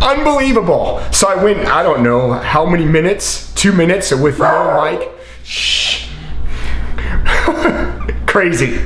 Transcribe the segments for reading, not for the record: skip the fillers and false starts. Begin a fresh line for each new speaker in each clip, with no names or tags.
Unbelievable. So I went, I don't know how many minutes, 2 minutes with no mic. Shh. Crazy.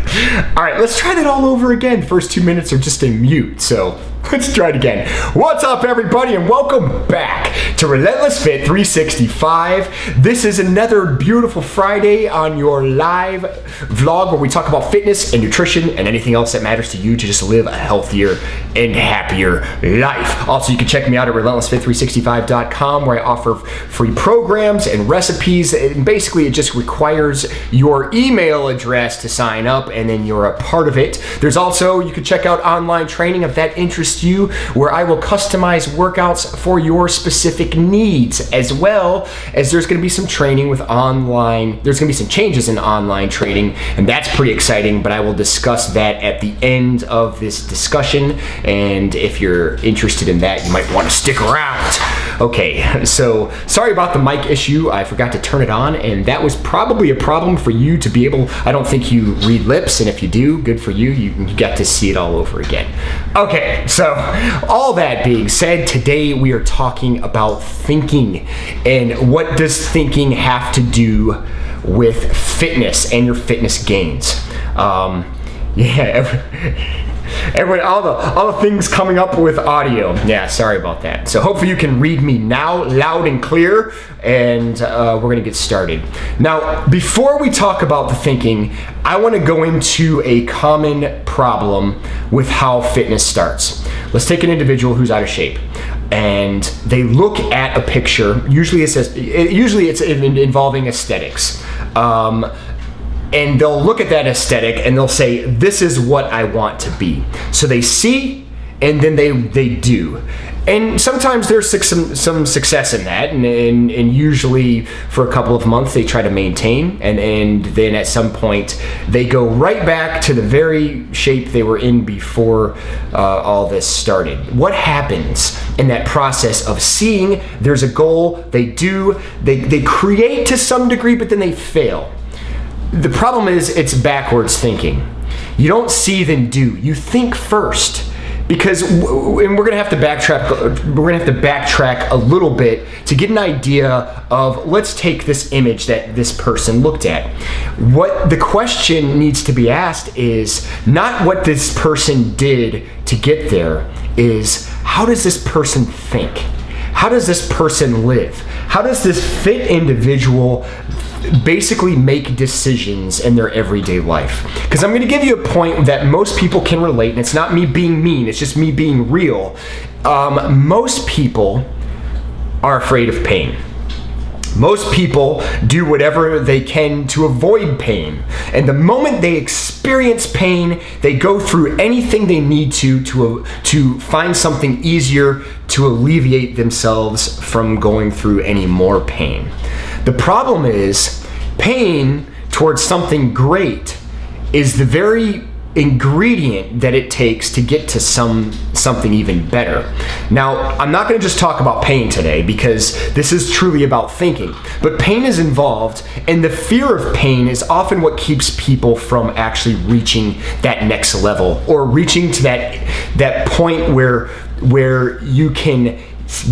All right, let's try that all over again. First 2 minutes are just in mute, so let's try it again. What's up, everybody, and welcome back to Relentless Fit 365. This is another beautiful Friday on your live vlog where we talk about fitness and nutrition and anything else that matters to you to just live a healthier and happier life. Also, you can check me out at RELENTLESSFit365.com where I offer free programs and recipes. And basically, it just requires your email address to sign up, and then you're a part of it. There's also, you can check out online training if that interests you, where I will customize workouts for your specific needs, as well as there's going to be some training with online, there's going to be some changes in online training, and that's pretty exciting, but I will discuss that at the end of this discussion, and if you're interested in that, you might want to stick around. Okay, so sorry about the mic issue. I forgot to turn it on, and that was probably a problem for you to be able, I don't think you read lips, and if you do, good for you. You got to see it all over again. Okay, so all that being said, today we are talking about thinking, and what does thinking have to do with fitness and your fitness gains. Everyone, all the things coming up with audio. Yeah, sorry about that. So hopefully you can read me now, loud and clear, and we're gonna get started. Now, before we talk about the thinking, I wanna go into a common problem with how fitness starts. Let's take an individual who's out of shape, and they look at a picture. Usually it's involving aesthetics. And they'll look at that aesthetic and they'll say, this is what I want to be. So they see, and then they do. And sometimes there's some success in that, and usually for a couple of months they try to maintain, and then at some point they go right back to the very shape they were in before all this started. What happens in that process of seeing there's a goal, they create to some degree, but then they fail? The problem is it's backwards thinking. You don't see then do. You think first, because and we're gonna have to backtrack a little bit to get an idea of, let's take this image that this person looked at. What the question needs to be asked is not what this person did to get there, is how does this person think? How does this person live? How does this fit individual basically make decisions in their everyday life? Because I'm going to give you a point that most people can relate, and it's not me being mean, it's just me being real. Most people are afraid of pain. Most people do whatever they can to avoid pain. And the moment they experience pain, they go through anything they need to find something easier to alleviate themselves from going through any more pain. The problem is, pain towards something great is the very ingredient that it takes to get to something even better. Now, I'm not going to just talk about pain today, because this is truly about thinking, but pain is involved, and the fear of pain is often what keeps people from actually reaching that next level, or reaching to that point where you can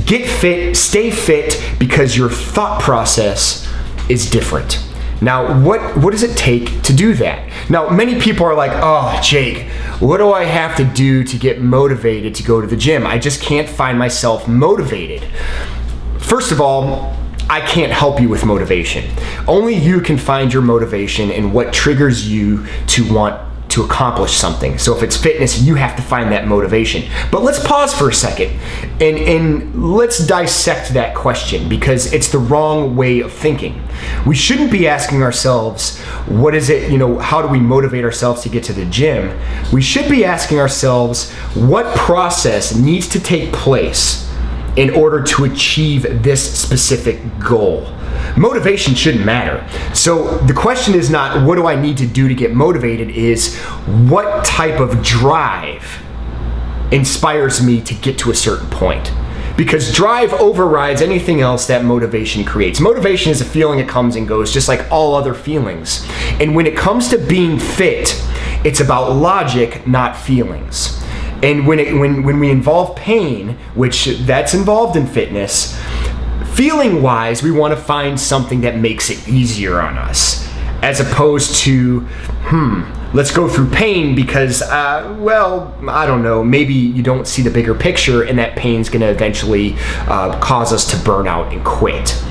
get fit, stay fit, because your thought process is different. Now, what does it take to do that? Now, many people are like, oh, Jake, what do I have to do to get motivated to go to the gym? I just can't find myself motivated. First of all, I can't help you with motivation. Only you can find your motivation and what triggers you to want to accomplish something. So if it's fitness, you have to find that motivation. But let's pause for a second and let's dissect that question, because it's the wrong way of thinking. We shouldn't be asking ourselves, what is it, how do we motivate ourselves to get to the gym? We should be asking ourselves, what process needs to take place in order to achieve this specific goal? Motivation shouldn't matter. So the question is not, what do I need to do to get motivated, is what type of drive inspires me to get to a certain point? Because drive overrides anything else that motivation creates. Motivation is a feeling, it comes and goes, just like all other feelings. And when it comes to being fit, it's about logic, not feelings. And when we involve pain, which that's involved in fitness, feeling wise, we want to find something that makes it easier on us, as opposed to, let's go through pain because, I don't know, maybe you don't see the bigger picture and that pain's going to eventually cause us to burn out and quit.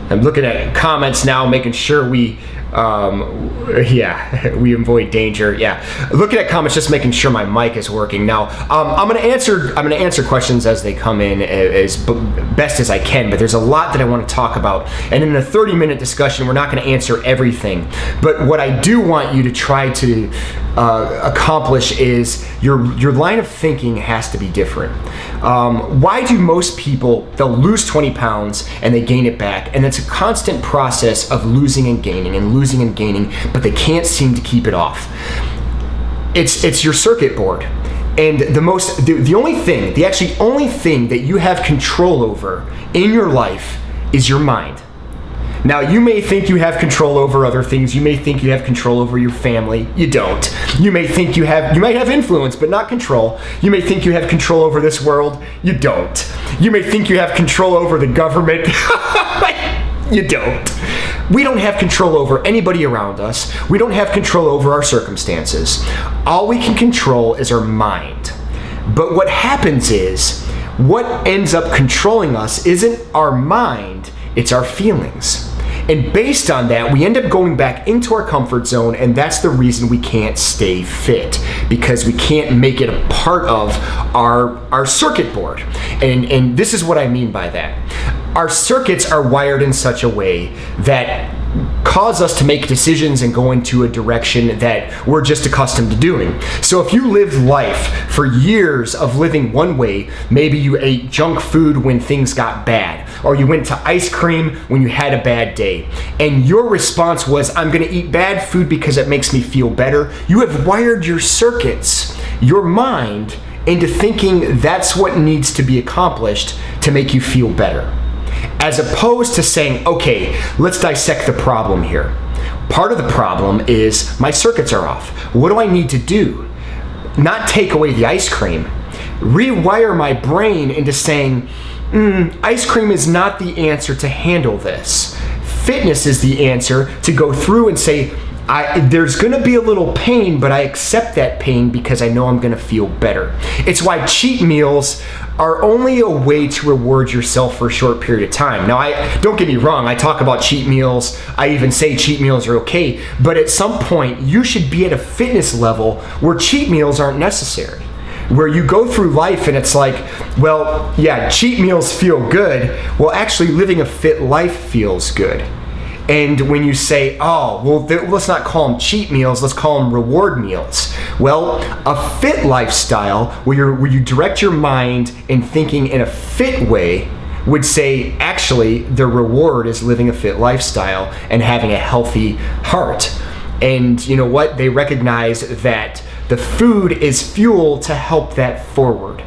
I'm looking at comments now, making sure we avoid danger. Looking at comments, just making sure my mic is working. Now, I'm gonna answer questions as they come in as best as I can, but there's a lot that I want to talk about. And in a 30-minute discussion, we're not gonna answer everything. But what I do want you to try to accomplish is your line of thinking has to be different. Why do most people, they'll lose 20 pounds and they gain it back, and it's a constant process of losing and gaining, but they can't seem to keep it off. It's your circuit board. And the only thing that you have control over in your life is your mind. Now, you may think you have control over other things. You may think you have control over your family. You don't. You may think you might have influence, but not control. You may think you have control over this world. You don't. You may think you have control over the government. You don't. We don't have control over anybody around us. We don't have control over our circumstances. All we can control is our mind. But what happens is, what ends up controlling us isn't our mind, it's our feelings. And based on that, we end up going back into our comfort zone, and that's the reason we can't stay fit, because we can't make it a part of our circuit board. And this is what I mean by that. Our circuits are wired in such a way that cause us to make decisions and go into a direction that we're just accustomed to doing. So if you lived life for years of living one way, maybe you ate junk food when things got bad, or you went to ice cream when you had a bad day, and your response was, I'm gonna eat bad food because it makes me feel better. You have wired your circuits, your mind, into thinking that's what needs to be accomplished to make you feel better. As opposed to saying, okay, let's dissect the problem here. Part of the problem is my circuits are off. What do I need to do? Not take away the ice cream. Rewire my brain into saying, ice cream is not the answer to handle this. Fitness is the answer to go through and say, there's gonna be a little pain, but I accept that pain because I know I'm gonna feel better. It's why cheat meals are only a way to reward yourself for a short period of time. Now, don't get me wrong, I talk about cheat meals, I even say cheat meals are okay, but at some point, you should be at a fitness level where cheat meals aren't necessary. Where you go through life and it's like, well, yeah, cheat meals feel good. Well, actually living a fit life feels good. And when you say, let's not call them cheat meals, let's call them reward meals. Well, a fit lifestyle where you direct your mind in thinking in a fit way would say, actually, the reward is living a fit lifestyle and having a healthy heart. And you know what? They recognize that the food is fuel to help that forward.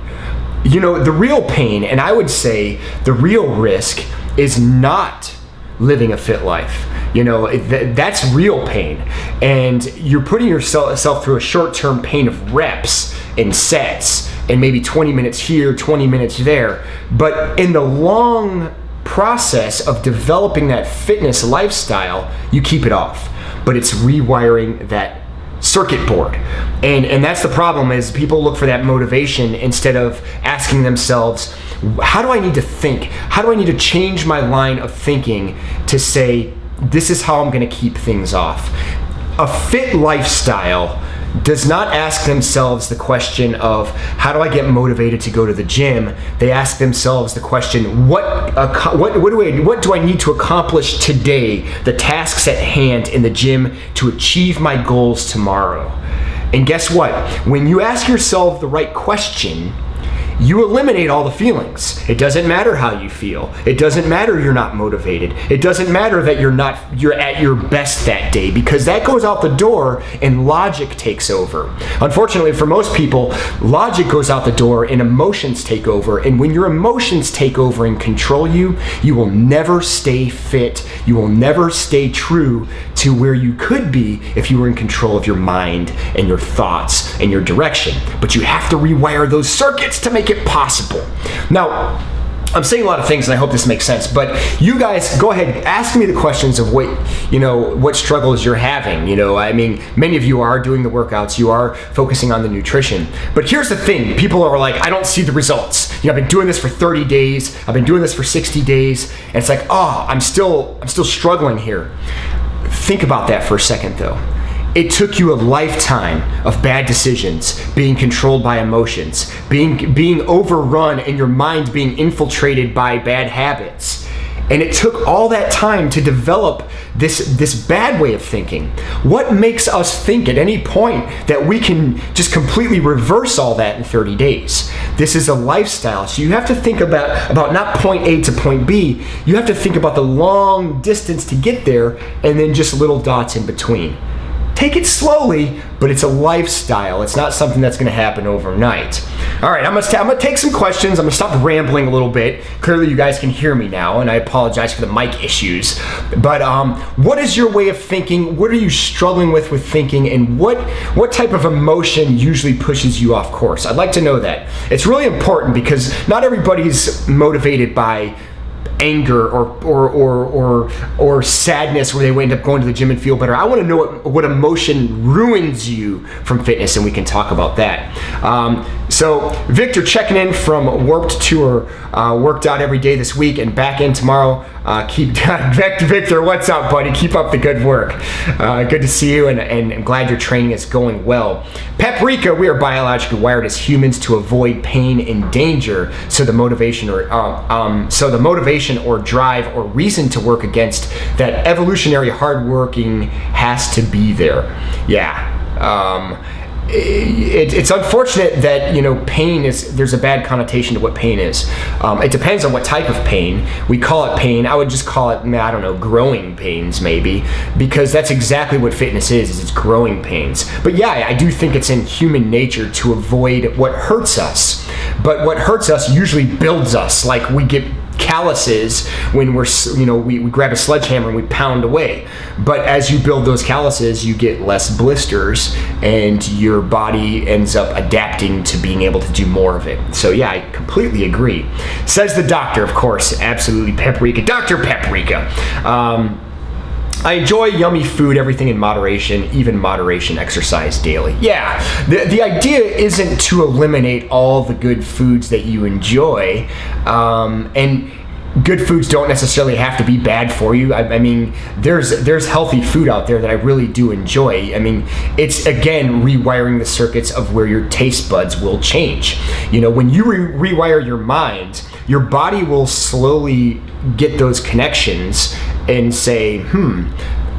You know, the real pain, and I would say the real risk, is not living a fit life. You know, that's real pain. And you're putting yourself through a short-term pain of reps and sets, and maybe 20 minutes here, 20 minutes there. But in the long process of developing that fitness lifestyle, you keep it off. But it's rewiring that circuit board. And that's the problem, is people look for that motivation instead of asking themselves, how do I need to think? How do I need to change my line of thinking to say, this is how I'm gonna keep things off? A fit lifestyle does not ask themselves the question of, how do I get motivated to go to the gym? They ask themselves the question, what do I need to accomplish today, the tasks at hand in the gym to achieve my goals tomorrow? And guess what? When you ask yourself the right question, you eliminate all the feelings. It doesn't matter how you feel. It doesn't matter you're not motivated. It doesn't matter that you're at your best that day, because that goes out the door and logic takes over. Unfortunately for most people, logic goes out the door and emotions take over. And when your emotions take over and control you, you will never stay fit. You will never stay true to where you could be if you were in control of your mind and your thoughts and your direction. But you have to rewire those circuits to make it possible. Now, I'm saying a lot of things and I hope this makes sense, but you guys go ahead, ask me the questions of what struggles you're having. I mean, many of you are doing the workouts, you are focusing on the nutrition, but here's the thing. People are like, I don't see the results. I've been doing this for 30 days, I've been doing this for 60 days, and it's like, I'm still struggling here. Think about that for a second though. It took you a lifetime of bad decisions, being controlled by emotions, being overrun, and your mind being infiltrated by bad habits. And it took all that time to develop this bad way of thinking. What makes us think at any point that we can just completely reverse all that in 30 days? This is a lifestyle. So you have to think about not point A to point B. You have to think about the long distance to get there and then just little dots in between. Take it slowly, but it's a lifestyle. It's not something that's gonna happen overnight. All right, I'm gonna take some questions. I'm gonna stop rambling a little bit. Clearly you guys can hear me now, and I apologize for the mic issues. But what is your way of thinking? What are you struggling with thinking? And what type of emotion usually pushes you off course? I'd like to know that. It's really important because not everybody's motivated by anger or sadness where they end up going to the gym and feel better. I want to know what emotion ruins you from fitness, and we can talk about that. So Victor checking in from Warped Tour, worked out every day this week and back in tomorrow. Victor, what's up, buddy? Keep up the good work. Good to see you, and I'm glad your training is going well. Paprika, we are biologically wired as humans to avoid pain and danger, so the motivation or drive or reason to work against that evolutionary hardworking has to be there. Yeah. It's unfortunate that pain there's a bad connotation to what pain is. It depends on what type of pain. We call it pain. I would just call it, I don't know, growing pains maybe, because that's exactly what fitness is it's growing pains. But yeah, I do think it's in human nature to avoid what hurts us. But what hurts us usually builds us. Like we get calluses when we grab a sledgehammer and we pound away. But as you build those calluses, you get less blisters and your body ends up adapting to being able to do more of it. So yeah, I completely agree. Says the doctor, of course, absolutely, Paprika. Dr. Paprika. I enjoy yummy food, everything in moderation, even moderation exercise daily. Yeah, the idea isn't to eliminate all the good foods that you enjoy, and good foods don't necessarily have to be bad for you. I mean, there's healthy food out there that I really do enjoy. I mean, it's again rewiring the circuits of where your taste buds will change. When you rewire your mind, your body will slowly get those connections and say,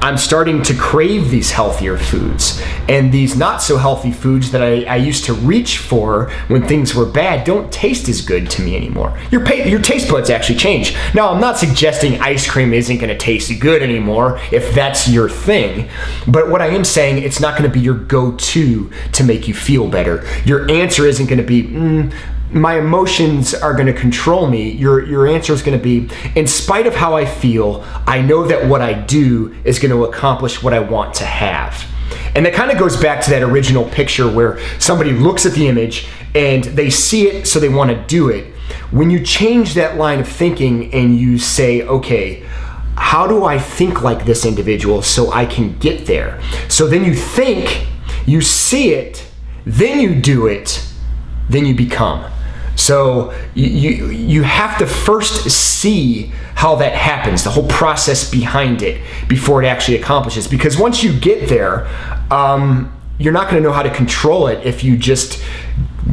I'm starting to crave these healthier foods, and these not so healthy foods that I used to reach for when things were bad don't taste as good to me anymore. Your taste buds actually change. Now, I'm not suggesting ice cream isn't going to taste good anymore if that's your thing, but what I am saying, it's not going to be your go-to to make you feel better. Your answer isn't going to be, my emotions are going to control me. Your answer is going to be, in spite of how I feel, I know that what I do is going to accomplish what I want to have. And that kind of goes back to that original picture where somebody looks at the image and they see it, so they want to do it. When you change that line of thinking and you say, okay, how do I think like this individual so I can get there? So then you think, you see it, then you do it, then you become. So you have to first see how that happens, the whole process behind it, before it actually accomplishes. Because once you get there, you're not going to know how to control it if you just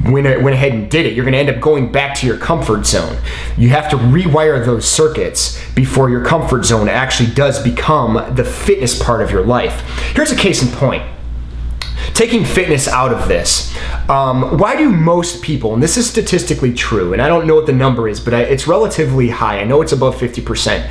went ahead and did it. You're going to end up going back to your comfort zone. You have to rewire those circuits before your comfort zone actually does become the fitness part of your life. Here's a case in point. taking fitness out of this, why do most people, and this is statistically true, and I don't know what the number is, but it's relatively high. I know it's above 50%.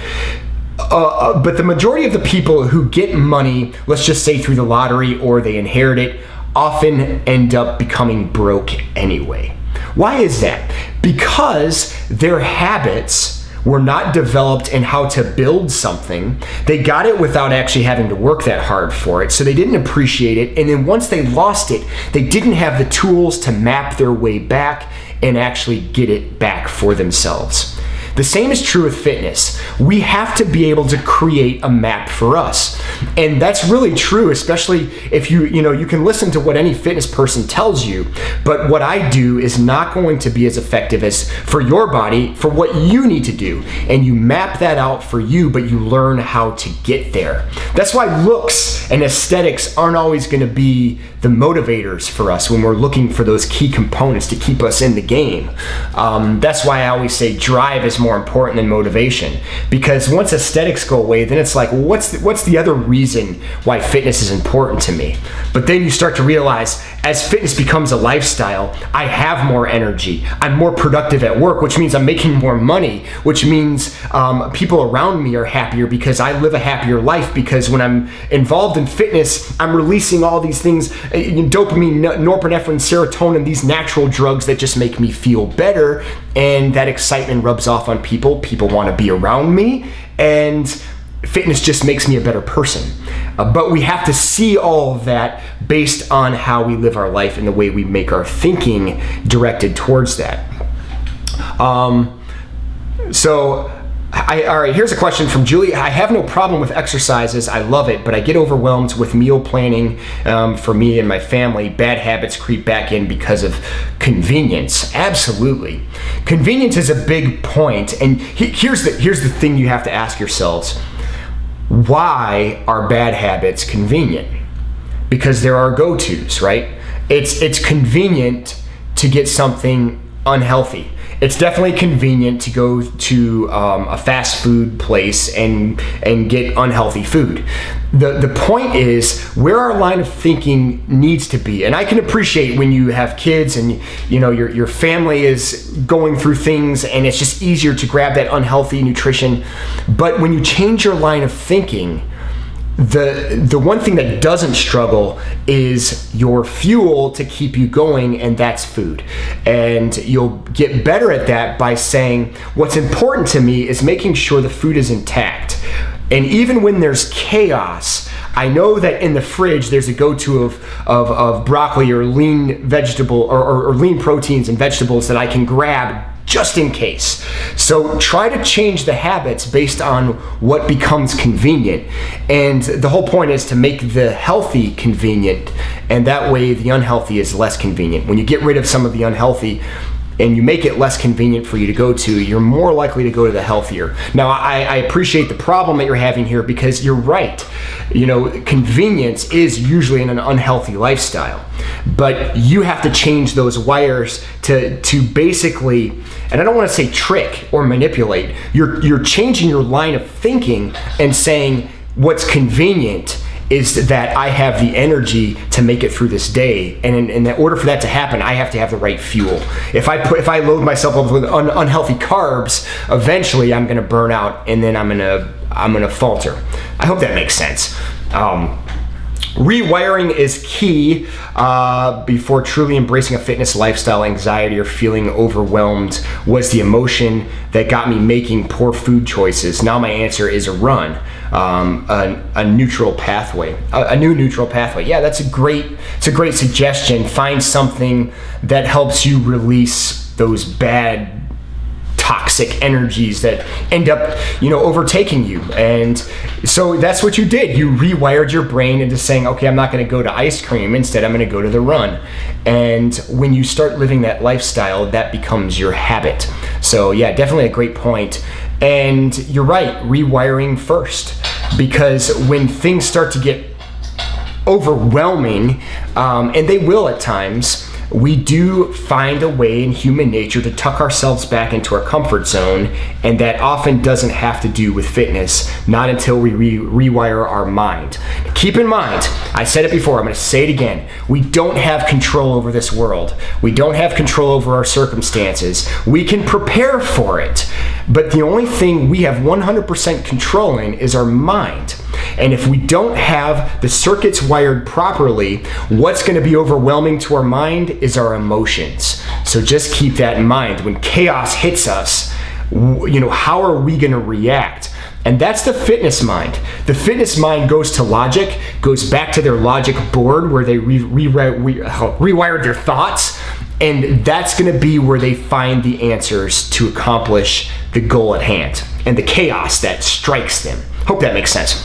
But the majority of the people who get money, let's just say through the lottery or they inherit it, often end up becoming broke anyway. Why is that? Because their habits were not developed in how to build something. They got it without actually having to work that hard for it, so they didn't appreciate it. And then once they lost it, they didn't have the tools to map their way back and actually get it back for themselves. The same is true with fitness. We have to be able to create a map for us. And that's really true, especially if you can listen to what any fitness person tells you, but what I do is not going to be as effective as for your body, for what you need to do. And you map that out for you, but you learn how to get there. That's why looks and aesthetics aren't always going to be the motivators for us when we're looking for those key components to keep us in the game. That's why I always say drive is more important than motivation, because once aesthetics go away, then it's like, well, what's the other reason why fitness is important to me? But then you start to realize, as fitness becomes a lifestyle, I have more energy, I'm more productive at work, which means I'm making more money, which means people around me are happier because I live a happier life, because when I'm involved in fitness, I'm releasing all these things, dopamine, norepinephrine, serotonin, these natural drugs that just make me feel better, and that excitement rubs off on people. People want to be around me, and fitness just makes me a better person. But we have to see all of that based on how we live our life and the way we make our thinking directed towards that. All right, here's a question from Julie. I have no problem with exercises. I love it, but I get overwhelmed with meal planning for me and my family. Bad habits creep back in because of convenience. Absolutely. Convenience is a big point. And here's the thing you have to ask yourselves. Why are bad habits convenient? Because there are go-tos, right? It's convenient to get something unhealthy. It's definitely convenient to go to a fast food place and get unhealthy food. The point is where our line of thinking needs to be. And I can appreciate when you have kids and your family is going through things and it's just easier to grab that unhealthy nutrition. But when you change your line of thinking, the one thing that doesn't struggle is your fuel to keep you going, and that's food. And you'll get better at that by saying, what's important to me is making sure the food is intact. And even when there's chaos, I know that in the fridge there's a go-to of broccoli or lean vegetable or lean proteins and vegetables that I can grab just in case. So try to change the habits based on what becomes convenient. And the whole point is to make the healthy convenient, and that way the unhealthy is less convenient. When you get rid of some of the unhealthy and you make it less convenient for you to go to, you're more likely to go to the healthier. Now, I appreciate the problem that you're having here, because you're right. Convenience is usually in an unhealthy lifestyle, but you have to change those wires to basically, and I don't want to say trick or manipulate, you're changing your line of thinking and saying what's convenient is that I have the energy to make it through this day, and in order for that to happen, I have to have the right fuel. If I load myself up with unhealthy carbs, eventually I'm going to burn out, and then I'm going to falter. I hope that makes sense. Rewiring is key before truly embracing a fitness lifestyle. Anxiety or feeling overwhelmed was the emotion that got me making poor food choices. Now my answer is a run, a neutral pathway, a new neutral pathway. Yeah, it's a great suggestion. Find something that helps you release those bad toxic energies that end up, overtaking you. And so that's what you did. You rewired your brain into saying, okay, I'm not going to go to ice cream. Instead, I'm going to go to the run. And when you start living that lifestyle, that becomes your habit. So yeah, definitely a great point. And you're right, rewiring first, because when things start to get overwhelming, and they will at times, we do find a way in human nature to tuck ourselves back into our comfort zone, and that often doesn't have to do with fitness, not until we rewire our mind. Keep in mind, I said it before, I'm going to say it again, we don't have control over this world. We don't have control over our circumstances. We can prepare for it, but the only thing we have 100% control in is our mind. And if we don't have the circuits wired properly, what's going to be overwhelming to our mind is our emotions. So just keep that in mind. When chaos hits us, how are we going to react? And that's the fitness mind. The fitness mind goes to logic, goes back to their logic board where they rewired their thoughts, and that's going to be where they find the answers to accomplish the goal at hand and the chaos that strikes them. Hope that makes sense.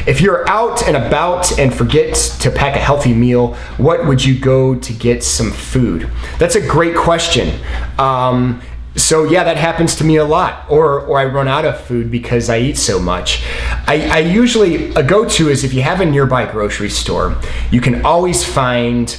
If you're out and about and forget to pack a healthy meal, what would you go to get some food? That's a great question. So yeah, that happens to me a lot, or I run out of food because I eat so much. I usually, a go-to is if you have a nearby grocery store, you can always find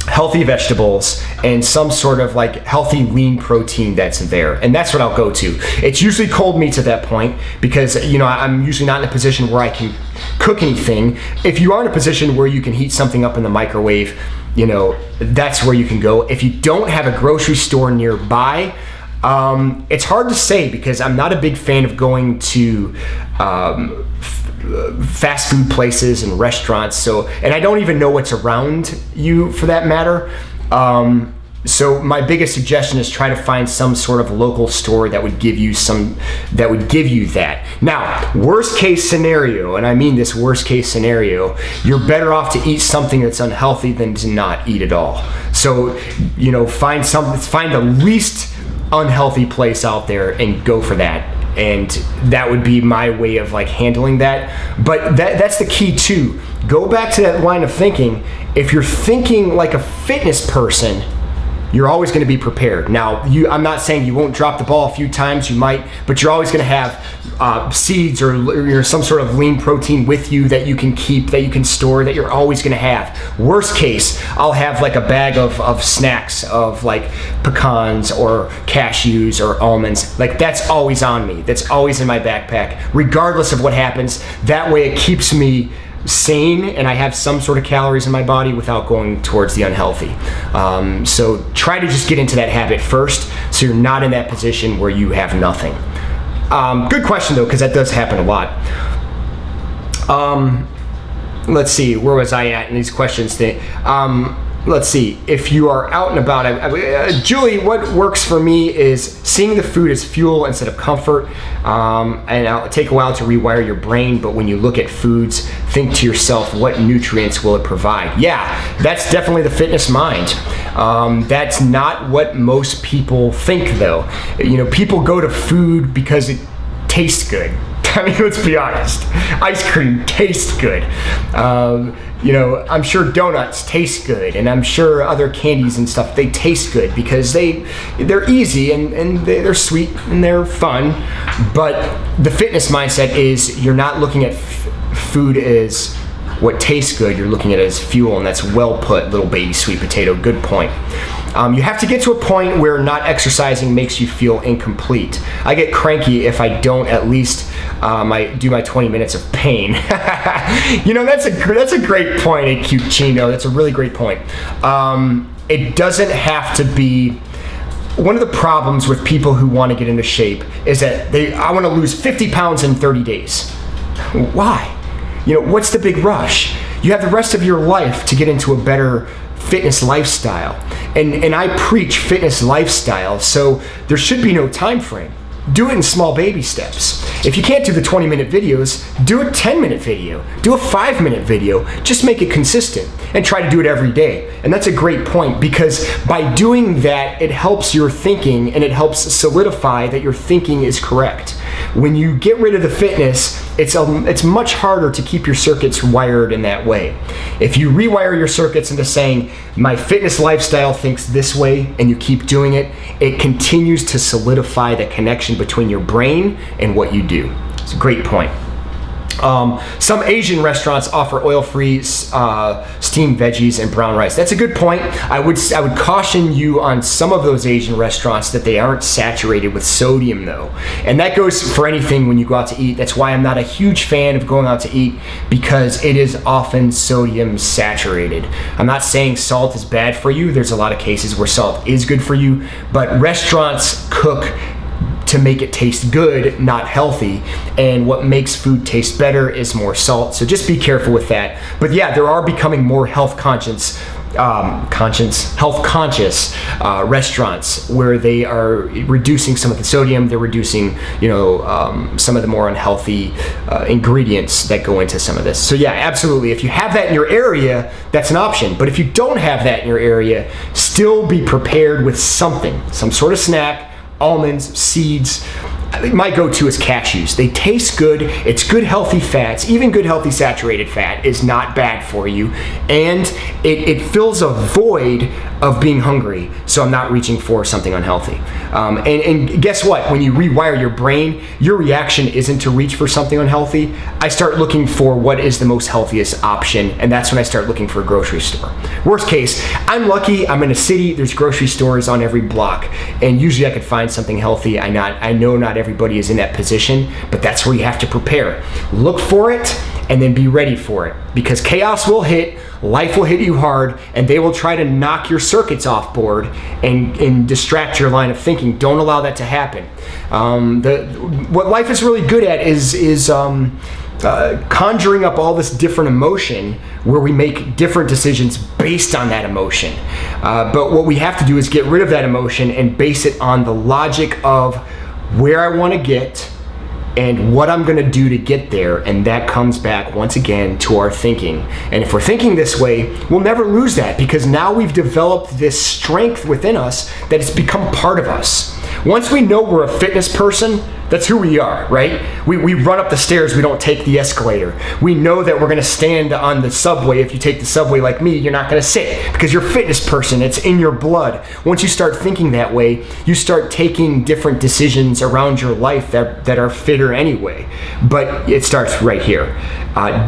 healthy vegetables and some sort of like healthy lean protein that's there, and that's what I'll go to. It's usually cold meats at that point because I'm usually not in a position where I can cook anything. If you are in a position where you can heat something up in the microwave, that's where you can go. If you don't have a grocery store nearby, it's hard to say because I'm not a big fan of going to fast food places and restaurants, and I don't even know what's around you for that matter. So my biggest suggestion is try to find some sort of local store that would give you that. Now, worst case scenario, and I mean this worst case scenario, you're better off to eat something that's unhealthy than to not eat at all. So, find the least unhealthy place out there and go for that. And that would be my way of handling that. But that's the key too. Go back to that line of thinking. If you're thinking like a fitness person, you're always going to be prepared. Now, I'm not saying you won't drop the ball a few times, you might, but you're always going to have seeds or some sort of lean protein with you that you can keep, that you can store, that you're always going to have. Worst case, I'll have a bag of snacks of pecans or cashews or almonds. That's always on me. That's always in my backpack, regardless of what happens. That way it keeps me sane and I have some sort of calories in my body without going towards the unhealthy. So try to just get into that habit first so you're not in that position where you have nothing. Good question though, because that does happen a lot. Let's see, where was I at in these questions? Let's see, if you are out and about, Julie, what works for me is seeing the food as fuel instead of comfort, and it'll take a while to rewire your brain, but when you look at foods, think to yourself, what nutrients will it provide? Yeah, that's definitely the fitness mind. That's not what most people think though. People go to food because it tastes good. I mean, let's be honest. Ice cream tastes good. I'm sure donuts taste good, and I'm sure other candies and stuff, they taste good because they're easy and they're sweet and they're fun. But the fitness mindset is you're not looking at food as what tastes good, you're looking at it as fuel, and that's well put, little baby sweet potato. Good point. You have to get to a point where not exercising makes you feel incomplete. I get cranky if I don't at least do my 20 minutes of pain. That's a great point, Cute Chino. That's a really great point. It doesn't have to be. One of the problems with people who want to get into shape is that I want to lose 50 pounds in 30 days. Why? What's the big rush? You have the rest of your life to get into a better fitness lifestyle. And I preach fitness lifestyle, so there should be no time frame. Do it in small baby steps. If you can't do the 20-minute videos, do a 10-minute video. Do a 5-minute video. Just make it consistent and try to do it every day. And that's a great point because by doing that, it helps your thinking and it helps solidify that your thinking is correct. When you get rid of the fitness, it's much harder to keep your circuits wired in that way. If you rewire your circuits into saying, my fitness lifestyle thinks this way, and you keep doing it, it continues to solidify the connection between your brain and what you do. It's a great point. Some Asian restaurants offer oil-free steamed veggies and brown rice. That's a good point. I would caution you on some of those Asian restaurants that they aren't saturated with sodium though. And that goes for anything when you go out to eat. That's why I'm not a huge fan of going out to eat, because it is often sodium saturated. I'm not saying salt is bad for you. There's a lot of cases where salt is good for you, but restaurants cook to make it taste good, not healthy. And what makes food taste better is more salt. So just be careful with that. But yeah, there are becoming more health conscious restaurants where they are reducing some of the sodium. They're reducing, some of the more unhealthy ingredients that go into some of this. So yeah, absolutely. If you have that in your area, that's an option. But if you don't have that in your area, still be prepared with something, some sort of snack. Almonds, seeds. My go-to is cashews. They taste good. It's good healthy fats. Even good healthy saturated fat is not bad for you, and it fills a void of being hungry, so I'm not reaching for something unhealthy. And guess what? When you rewire your brain, your reaction isn't to reach for something unhealthy. I start looking for what is the most healthiest option, and that's when I start looking for a grocery store. Worst case, I'm lucky, I'm in a city, there's grocery stores on every block, and usually I could find something healthy. I know not everybody is in that position, but that's where you have to prepare. Look for it and then be ready for it, because chaos will hit, life will hit you hard, and they will try to knock your circuits off board and distract your line of thinking. Don't allow that to happen. What life is really good at is conjuring up all this different emotion where we make different decisions based on that emotion. But what we have to do is get rid of that emotion and base it on the logic of where I want to get and what I'm going to do to get there, and that comes back once again to our thinking. And if we're thinking this way, we'll never lose that, because now we've developed this strength within us that it's become part of us. Once we know we're a fitness person, that's who we are, right? We run up the stairs, we don't take the escalator. We know that we're gonna stand on the subway. If you take the subway like me, you're not gonna sit, because you're a fitness person, it's in your blood. Once you start thinking that way, you start taking different decisions around your life that are fitter anyway. But it starts right here.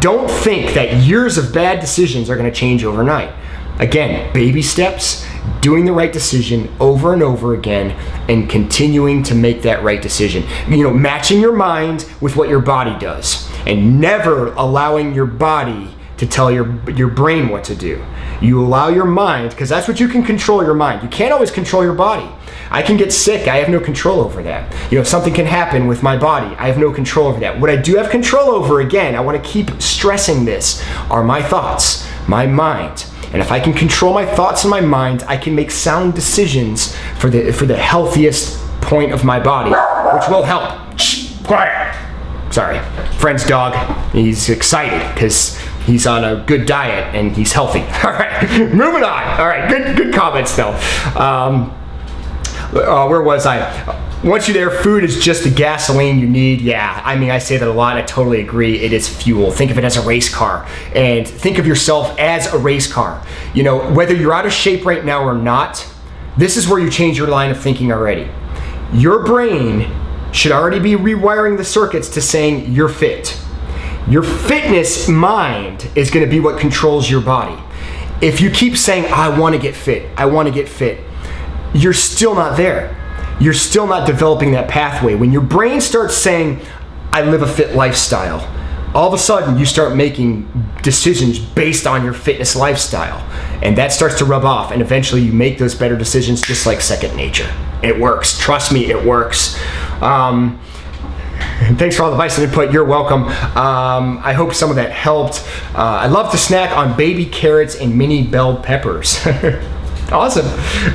Don't think that years of bad decisions are gonna change overnight. Again, baby steps, doing the right decision over and over again, and continuing to make that right decision. Matching your mind with what your body does, and never allowing your body to tell your brain what to do. You allow your mind, because that's what you can control, your mind. You can't always control your body. I can get sick, I have no control over that. Something can happen with my body, I have no control over that. What I do have control over, again, I want to keep stressing this, are my thoughts, my mind. And if I can control my thoughts and my mind, I can make sound decisions for the healthiest point of my body, which will help. Shh, quiet. Sorry, friend's dog. He's excited because he's on a good diet and he's healthy. All right, moving on. All right, good comments though. Where was I? Once you're there, food is just the gasoline you need. Yeah, I say that a lot. I totally agree. It is fuel. Think of it as a race car, and think of yourself as a race car. Whether you're out of shape right now or not, this is where you change your line of thinking already. Your brain should already be rewiring the circuits to saying you're fit. Your fitness mind is going to be what controls your body. If you keep saying, I want to get fit, I want to get fit, you're still not there. You're still not developing that pathway. When your brain starts saying, I live a fit lifestyle, all of a sudden you start making decisions based on your fitness lifestyle. And that starts to rub off, and eventually you make those better decisions just like second nature. It works. Trust me, it works. Thanks for all the advice and input. You're welcome. I hope some of that helped. I love to snack on baby carrots and mini bell peppers. Awesome.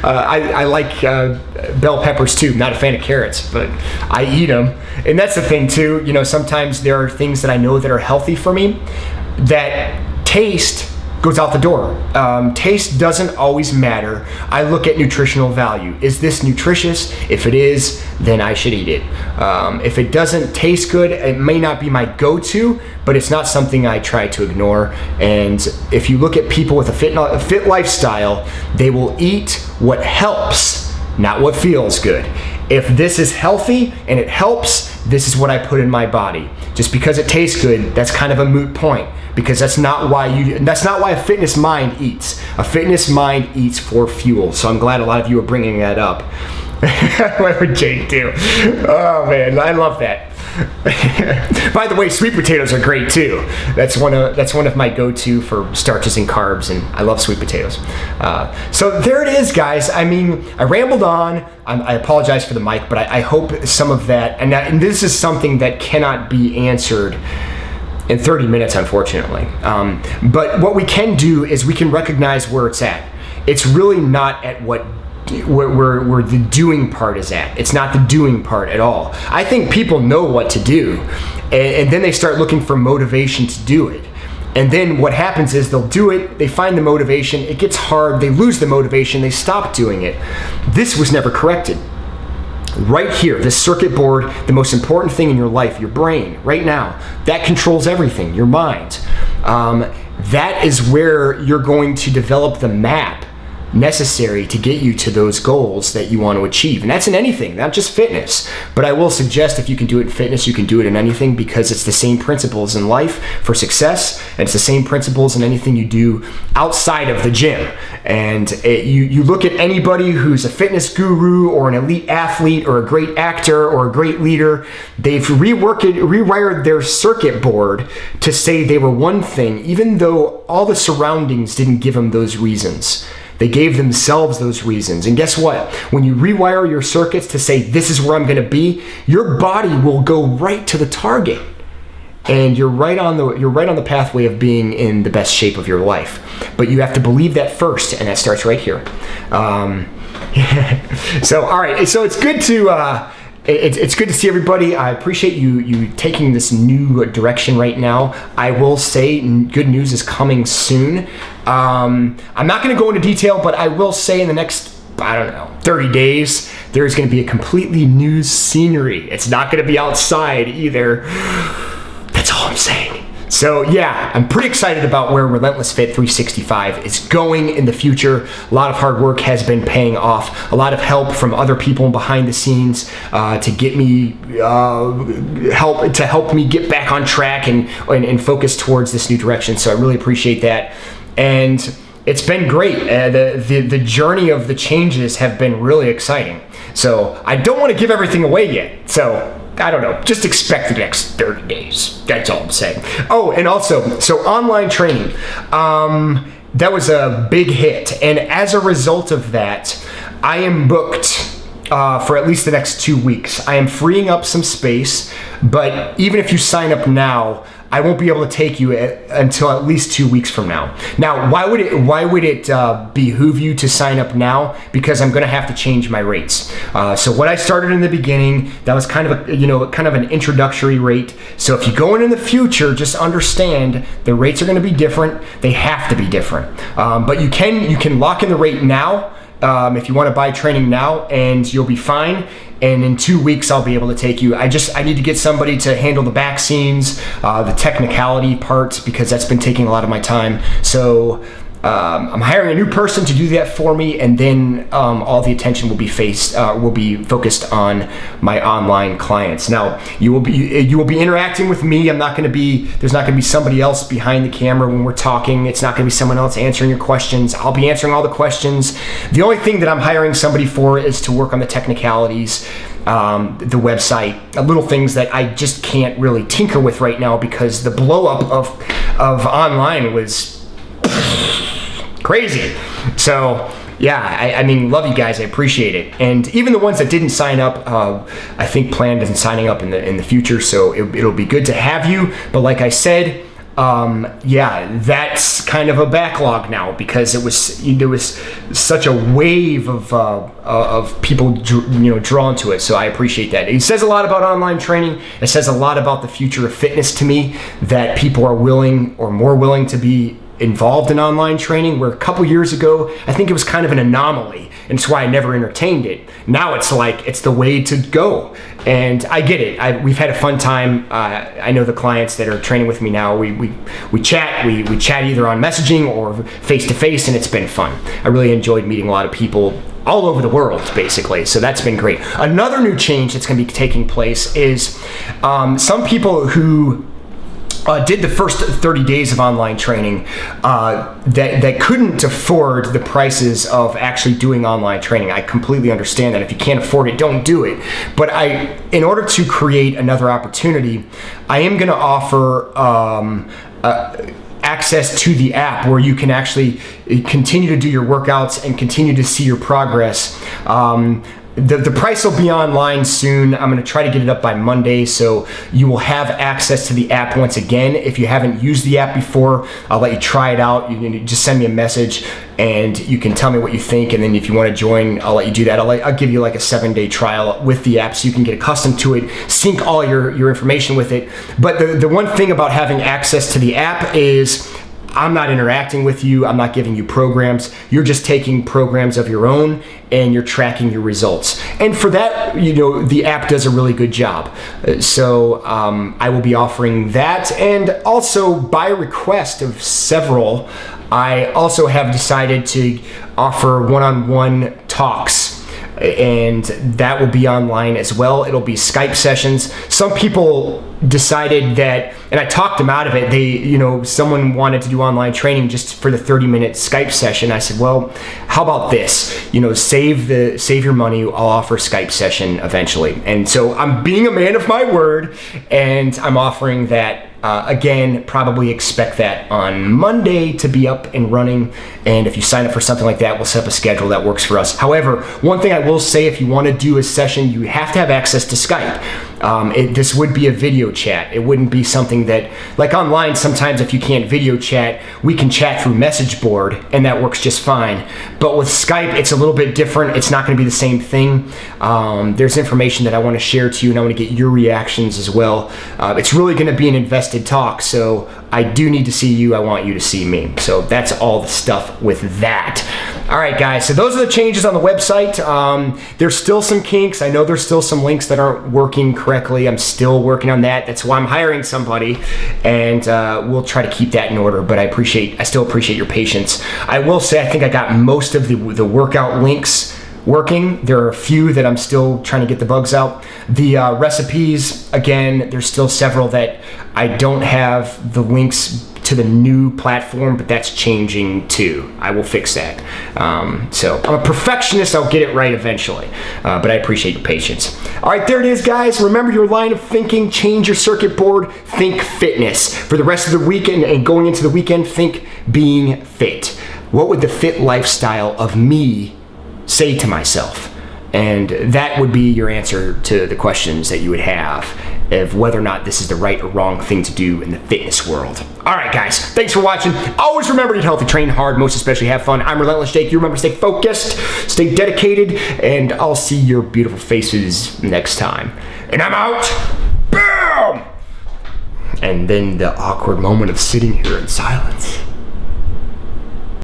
I like bell peppers too. Not a fan of carrots, but I eat them. And that's the thing too. Sometimes there are things that I know that are healthy for me that taste goes out the door. Taste doesn't always matter. I look at nutritional value. Is this nutritious? If it is, then I should eat it. If it doesn't taste good, it may not be my go-to, but it's not something I try to ignore. And if you look at people with a fit lifestyle, they will eat what helps, not what feels good. If this is healthy and it helps, this is what I put in my body. Just because it tastes good, that's kind of a moot point, because that's not why a fitness mind eats. A fitness mind eats for fuel. So I'm glad a lot of you are bringing that up. What would Jake do? Oh man, I love that. By the way, sweet potatoes are great too. That's one of my go-to for starches and carbs, and I love sweet potatoes. So there it is, guys. I mean, I rambled on. I apologize for the mic, but I hope some of that, and this is something that cannot be answered in 30 minutes, unfortunately. But what we can do is we can recognize where it's at. It's really not at where the doing part is at. It's not the doing part at all. I think people know what to do, and then they start looking for motivation to do it. And then what happens is they'll do it, they find the motivation, it gets hard, they lose the motivation, they stop doing it. This was never corrected. Right here, this circuit board, the most important thing in your life, your brain, right now, that controls everything, your mind. That is where you're going to develop the map necessary to get you to those goals that you want to achieve. And that's in anything, not just fitness. But I will suggest if you can do it in fitness, you can do it in anything, because it's the same principles in life for success, and it's the same principles in anything you do outside of the gym. And you look at anybody who's a fitness guru or an elite athlete or a great actor or a great leader, they've rewired their circuit board to say they were one thing, even though all the surroundings didn't give them those reasons. They gave themselves those reasons. And guess what? When you rewire your circuits to say, this is where I'm going to be, your body will go right to the target. And you're right on the pathway of being in the best shape of your life. But you have to believe that first, and that starts right here. So, all right. So it's good to it's good to see everybody. I appreciate you taking this new direction right now. I will say good news is coming soon. I'm not going to go into detail, but I will say in the next, 30 days, there's going to be a completely new scenery. It's not going to be outside either. That's all I'm saying. So yeah, I'm pretty excited about where Relentless Fit 365 is going in the future. A lot of hard work has been paying off. A lot of help from other people behind the scenes to get me help me get back on track and focus towards this new direction. So I really appreciate that, and it's been great. The journey of the changes have been really exciting. So I don't want to give everything away yet. So I don't know, just expect the next 30 days. That's all I'm saying. Oh, and also, so online training, that was a big hit. And as a result of that, I am booked for at least the next 2 weeks. I am freeing up some space, but even if you sign up now, I won't be able to take you until at least 2 weeks from now. Now, why would it behoove you to sign up now? Because I'm going to have to change my rates. So what I started in the beginning, that was kind of an introductory rate. So if you go in the future, just understand the rates are going to be different. They have to be different. But you can lock in the rate now. If you want to buy training now, and you'll be fine. And in 2 weeks, I'll be able to take you. I need to get somebody to handle the back scenes, the technicality parts, because that's been taking a lot of my time. So I'm hiring a new person to do that for me, and then all the attention will be focused on my online clients. Now you will be interacting with me. There's not going to be somebody else behind the camera when we're talking. It's not going to be someone else answering your questions. I'll be answering all the questions. The only thing that I'm hiring somebody for is to work on the technicalities, the website, little things that I just can't really tinker with right now, because the blow up of online was crazy. So yeah, I mean, love you guys. I appreciate it. And even the ones that didn't sign up, I think planned on signing up in the future. So it'll be good to have you. But like I said, that's kind of a backlog now, because there was such a wave of people drawn to it. So I appreciate that. It says a lot about online training. It says a lot about the future of fitness to me, that people are willing or more willing to be involved in online training, where a couple years ago, I think it was kind of an anomaly, and it's why I never entertained it. Now it's like, it's the way to go. And I get it. We've had a fun time. I know the clients that are training with me now, we chat either on messaging or face to face, and it's been fun. I really enjoyed meeting a lot of people all over the world, basically. So that's been great. Another new change that's going to be taking place is some people who did the first 30 days of online training that couldn't afford the prices of actually doing online training. I completely understand that. If you can't afford it, don't do it. But in order to create another opportunity, I am going to offer access to the app where you can actually continue to do your workouts and continue to see your progress. The price will be online soon. I'm going to try to get it up by Monday, so you will have access to the app once again. If you haven't used the app before, I'll let you try it out. You can just send me a message and you can tell me what you think, and then if you want to join, I'll let you do that. I'll give you like a 7-day trial with the app so you can get accustomed to it, sync all your information with it. But the one thing about having access to the app is I'm not interacting with you. I'm not giving you programs. You're just taking programs of your own and you're tracking your results. And for that, the app does a really good job. So I will be offering that. And also, by request of several, I also have decided to offer one-on-one talks. And that will be online as well. It'll be Skype sessions. Some people decided that, and I talked them out of it. Someone wanted to do online training just for the 30-minute Skype session. I said, well, how about this? Save your money. I'll offer a Skype session eventually. And so I'm being a man of my word, and I'm offering that. Again, probably expect that on Monday to be up and running. And if you sign up for something like that, we'll set up a schedule that works for us. However, one thing I will say, if you want to do a session, you have to have access to Skype. This would be a video chat. It wouldn't be something that, like online, sometimes if you can't video chat, we can chat through message board, and that works just fine. But with Skype, it's a little bit different. It's not going to be the same thing. There's information that I want to share to you, and I want to get your reactions as well. It's really going to be an invested talk, so I do need to see you. I want you to see me. So that's all the stuff with that. All right, guys, so those are the changes on the website. There's still some kinks. I know there's still some links that aren't working correctly. I'm still working on that. That's why I'm hiring somebody, and we'll try to keep that in order, but I still appreciate your patience. I will say, I think I got most of the workout links working. There are a few that I'm still trying to get the bugs out. The recipes, again, there's still several that I don't have the links to the new platform, but that's changing too. I will fix that. So I'm a perfectionist. I'll get it right eventually, but I appreciate your patience. All right, there it is, guys. Remember your line of thinking. Change your circuit board. Think fitness. For the rest of the weekend and going into the weekend, think being fit. What would the fit lifestyle of me say to myself? And that would be your answer to the questions that you would have of whether or not this is the right or wrong thing to do in the fitness world. All right, guys, thanks for watching. Always remember to eat healthy, train hard, most especially have fun. I'm Relentless Jake. You remember to stay focused, stay dedicated, and I'll see your beautiful faces next time. And I'm out. Boom! And then the awkward moment of sitting here in silence.